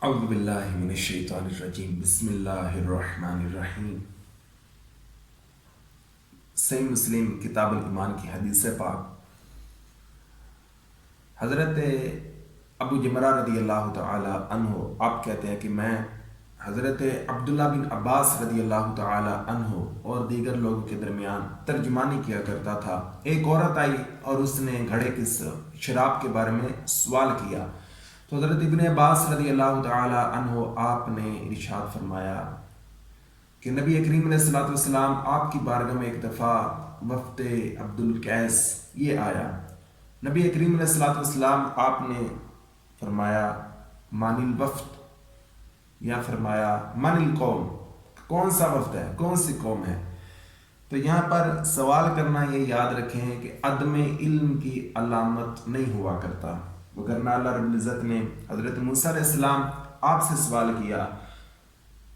اعوذ باللہ من الشیطان الرجیم بسم اللہ الرحمن الرحیم۔ صحیح مسلم کتاب الایمان کی حدیث پاک، حضرت ابو جمرہ رضی اللہ تعالی عنہ آپ کہتے ہیں کہ میں حضرت عبداللہ بن عباس رضی اللہ تعالی عنہ اور دیگر لوگوں کے درمیان ترجمانی کیا کرتا تھا۔ ایک عورت آئی اور اس نے گھڑے کی شراب کے بارے میں سوال کیا تو حضرت ابن عباس رضی اللہ تعالی عنہ آپ نے ارشاد فرمایا کہ نبی کریم علیہ الصلوۃ والسلام آپ کی بارگاہ میں ایک دفعہ وفد عبد القیس یہ آیا۔ نبی کریم علیہ الصلوۃ والسلام آپ نے فرمایا من الوفد، یا فرمایا من القوم، کون سا وفد ہے، کون سی قوم ہے؟ تو یہاں پر سوال کرنا یہ یاد رکھیں کہ عدم علم کی علامت نہیں ہوا کرتا، وگرنہ اللہ رب العزت نے حضرت موسیٰ علیہ السلام آپ سے سوال کیا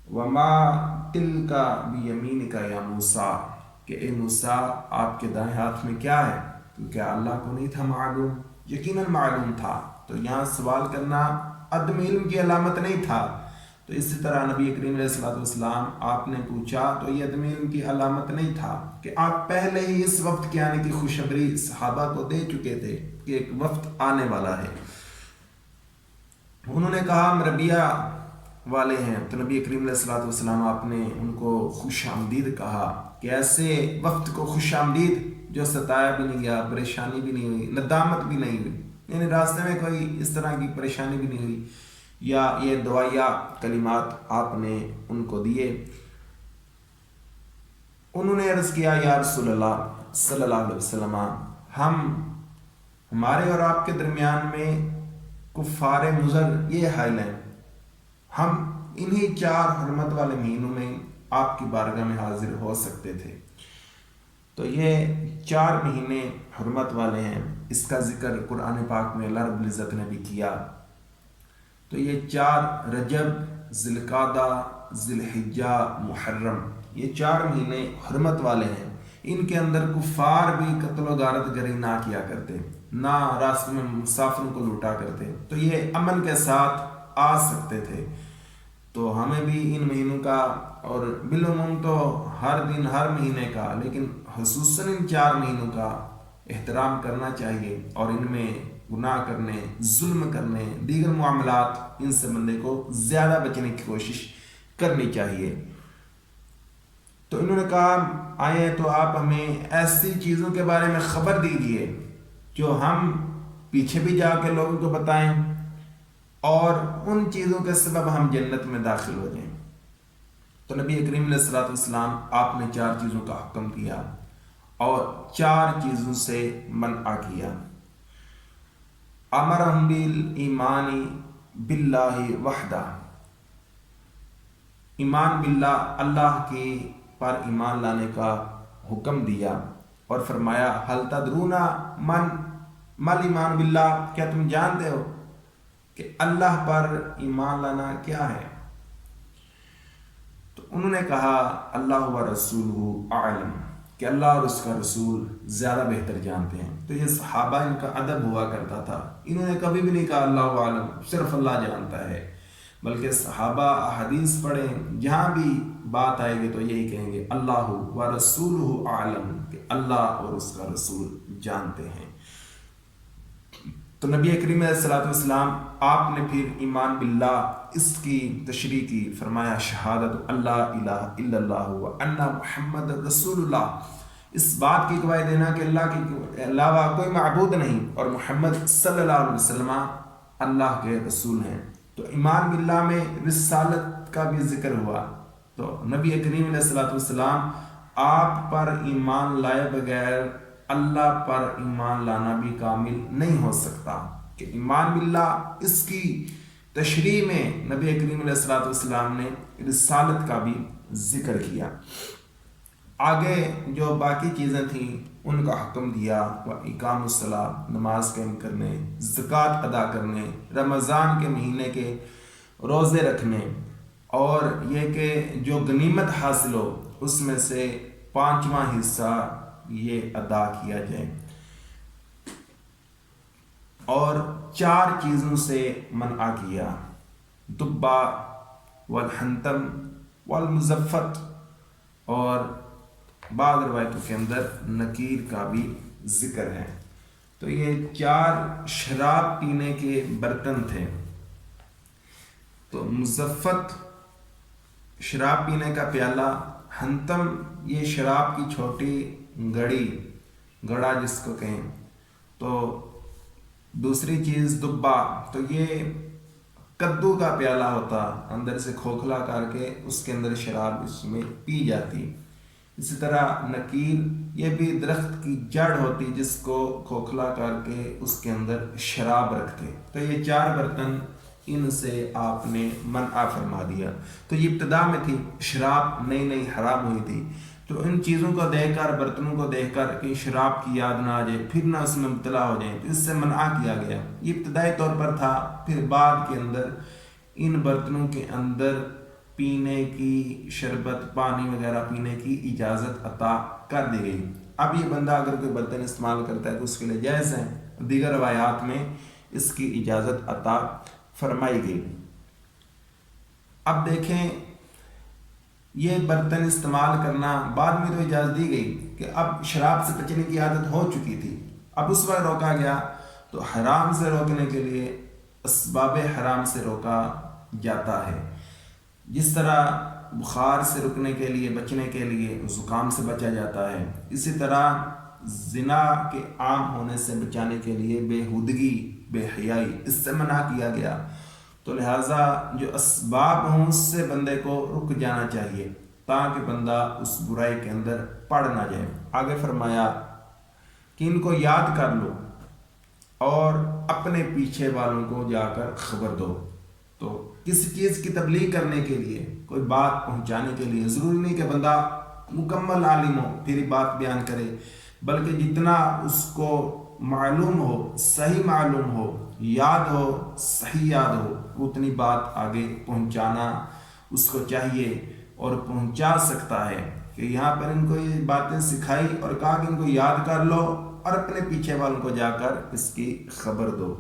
وما تلک بیمینک یا موسیٰ، کہ اے موسیٰ آپ کے دائیں ہاتھ میں کیا ہے؟ کیونکہ اللہ کو نہیں تھا معلوم، یقیناً معلوم تھا۔ تو یہاں سوال کرنا عدم علم کی علامت نہیں تھا۔ تو اسی طرح نبی کریم علیہ الصلوۃ والسلام آپ نے پوچھا تو یہ عدم علم کی علامت نہیں تھا کہ آپ پہلے ہی اس وقت کے آنے کی خوشخبری صحابہ کو دے چکے تھے کہ ایک وقت آنے والا ہے۔ انہوں نے کہا ہم ربیہ والے ہیں، تو نبی کریم علیہ الصلوۃ والسلام آپ نے ان کو خوش آمدید کہا کہ ایسے وقت کو خوش آمدید جو ستایا بھی نہیں گیا، پریشانی بھی نہیں ہوئی، ندامت بھی نہیں ہوئی، یعنی راستے میں کوئی اس طرح کی پریشانی بھی نہیں ہوئی، یا یہ دعائیہ کلمات آپ نے ان کو دیے۔ انہوں نے عرض کیا یا رسول اللہ صلی اللہ علیہ وسلم، ہمارے اور آپ کے درمیان میں کفار مضر یہ حائل ہیں، ہم انہی 4 حرمت والے مہینوں میں آپ کی بارگاہ میں حاضر ہو سکتے تھے۔ تو یہ 4 مہینے حرمت والے ہیں، اس کا ذکر قرآن پاک میں اللہ رب العزت نے بھی کیا۔ تو یہ 4 رجب، ذی القعدہ، ذی الحجہ، محرم، یہ 4 مہینے حرمت والے ہیں۔ ان کے اندر کفار بھی قتل و غارت گری نہ کیا کرتے، نہ راستے میں مسافروں کو لوٹا کرتے، تو یہ امن کے ساتھ آ سکتے تھے۔ تو ہمیں بھی ان مہینوں کا، اور بالعموم تو ہر دن ہر مہینے کا، لیکن خصوصاً ان 4 مہینوں کا احترام کرنا چاہیے، اور ان میں گناہ کرنے، ظلم کرنے، دیگر معاملات، ان سے بندے کو زیادہ بچنے کی کوشش کرنی چاہیے۔ تو انہوں نے کہا آئے تو آپ ہمیں ایسی چیزوں کے بارے میں خبر دیجئے جو ہم پیچھے بھی جا کے لوگوں کو بتائیں، اور ان چیزوں کے سبب ہم جنت میں داخل ہو جائیں۔ تو نبی کریم علیہ الصلوۃ والسلام آپ نے 4 چیزوں کا حکم کیا اور 4 چیزوں سے منع کیا۔ امرہم بالایمان باللہ وحدہ، ایمان باللہ، اللہ کی پر ایمان لانے کا حکم دیا، اور فرمایا حل تدرون من مل ایمان باللہ، کیا تم جانتے ہو کہ اللہ پر ایمان لانا کیا ہے؟ تو انہوں نے کہا اللہ و رسولہ اعلم، کہ اللہ اور اس کا رسول زیادہ بہتر جانتے ہیں۔ تو یہ صحابہ ان کا ادب ہوا کرتا تھا، انہوں نے کبھی بھی نہیں کہا اللہ عالم، صرف اللہ جانتا ہے، بلکہ صحابہ حدیث پڑھیں جہاں بھی بات آئے گی تو یہی کہیں گے اللہ و رسولہ اعلم، کہ اللہ اور اس کا رسول جانتے ہیں۔ تو نبی کریم علیہ الصلوۃ والسلام آپ نے پھر ایمان باللہ اس کی تشریح کی، فرمایا شہادت اللہ الہ الا اللہ و ان محمد رسول اللہ، اس بات کی گواہی دینا کہ اللہ کے علاوہ کوئی معبود نہیں، اور محمد صلی اللہ علیہ وسلم اللہ کے رسول ہیں۔ تو ایمان باللہ میں رسالت کا بھی ذکر ہوا۔ تو نبی کریم علیہ الصلوۃ والسلام آپ پر ایمان لائے بغیر اللہ پر ایمان لانا بھی کامل نہیں ہو سکتا، کہ ایمان باللہ اس کی تشریح میں نبی کریم علیہ الصلوۃ والسلام نے رسالت کا بھی ذکر کیا۔ آگے جو باقی چیزیں تھیں ان کا حکم دیا، وہ اقام الصلاۃ، نماز قائم کرنے، زکوٰۃ ادا کرنے، رمضان کے مہینے کے روزے رکھنے، اور یہ کہ جو غنیمت حاصل ہو اس میں سے 5واں حصہ یہ ادا کیا جائے، اور 4 چیزوں سے منع کیا۔ دبا والحنتم والمزفت، اور بعض روایتوں کے اندر نکیر کا بھی ذکر ہے۔ تو یہ 4 شراب پینے کے برتن تھے۔ تو مزفت شراب پینے کا پیالہ، حنتم یہ شراب کی چھوٹی گڑا جس کو کہیں، تو دوسری چیز دبا، تو یہ کدو کا پیالہ ہوتا، اندر سے کھوکھلا کر کے اس کے اندر شراب اس میں پی جاتی۔ اسی طرح نکیر یہ بھی درخت کی جڑ ہوتی جس کو کھوکھلا کر کے اس کے اندر شراب رکھتے۔ تو یہ 4 برتن ان سے آپ نے منع فرما دیا۔ تو یہ ابتدا میں تھی، شراب نئی حرام ہوئی تھی، تو ان چیزوں کو دیکھ کر، برتنوں کو دیکھ کر کہ شراب کی یاد نہ آ جائے، پھر نہ اس میں مبتلا ہو جائیں، تو اس سے منع کیا گیا۔ یہ ابتدائی طور پر تھا، پھر بعد کے اندر ان برتنوں کے اندر پینے کی شربت، پانی وغیرہ پینے کی اجازت عطا کر دی گئی۔ اب یہ بندہ اگر کوئی برتن استعمال کرتا ہے تو اس کے لیے جائز ہے، دیگر روایات میں اس کی اجازت عطا فرمائی گئی۔ اب دیکھیں، یہ برتن استعمال کرنا بعد میں تو اجازت دی گئی کہ اب شراب سے بچنے کی عادت ہو چکی تھی، اب اس وقت روکا گیا، تو حرام سے روکنے کے لیے اسباب حرام سے روکا جاتا ہے۔ جس طرح بخار سے رکنے کے لیے، بچنے کے لیے زکام سے بچا جاتا ہے، اسی طرح زنا کے عام ہونے سے بچانے کے لیے بےہودگی، بے حیائی، اس سے منع کیا گیا۔ تو لہٰذا جو اسباب ہوں اس سے بندے کو رک جانا چاہیے تاکہ بندہ اس برائی کے اندر پڑ نہ جائے۔ آگے فرمایا کہ ان کو یاد کر لو اور اپنے پیچھے والوں کو جا کر خبر دو۔ تو کسی چیز کی تبلیغ کرنے کے لیے، کوئی بات پہنچانے کے لیے ضروری نہیں کہ بندہ مکمل عالم ہو پھر بات بیان کرے، بلکہ جتنا اس کو معلوم ہو، صحیح معلوم ہو، یاد ہو، صحیح یاد ہو، اتنی بات آگے پہنچانا اس کو چاہیے، اور پہنچا سکتا ہے۔ کہ یہاں پر ان کو یہ باتیں سکھائی اور کہا کہ ان کو یاد کر لو اور اپنے پیچھے والوں کو جا کر اس کی خبر دو۔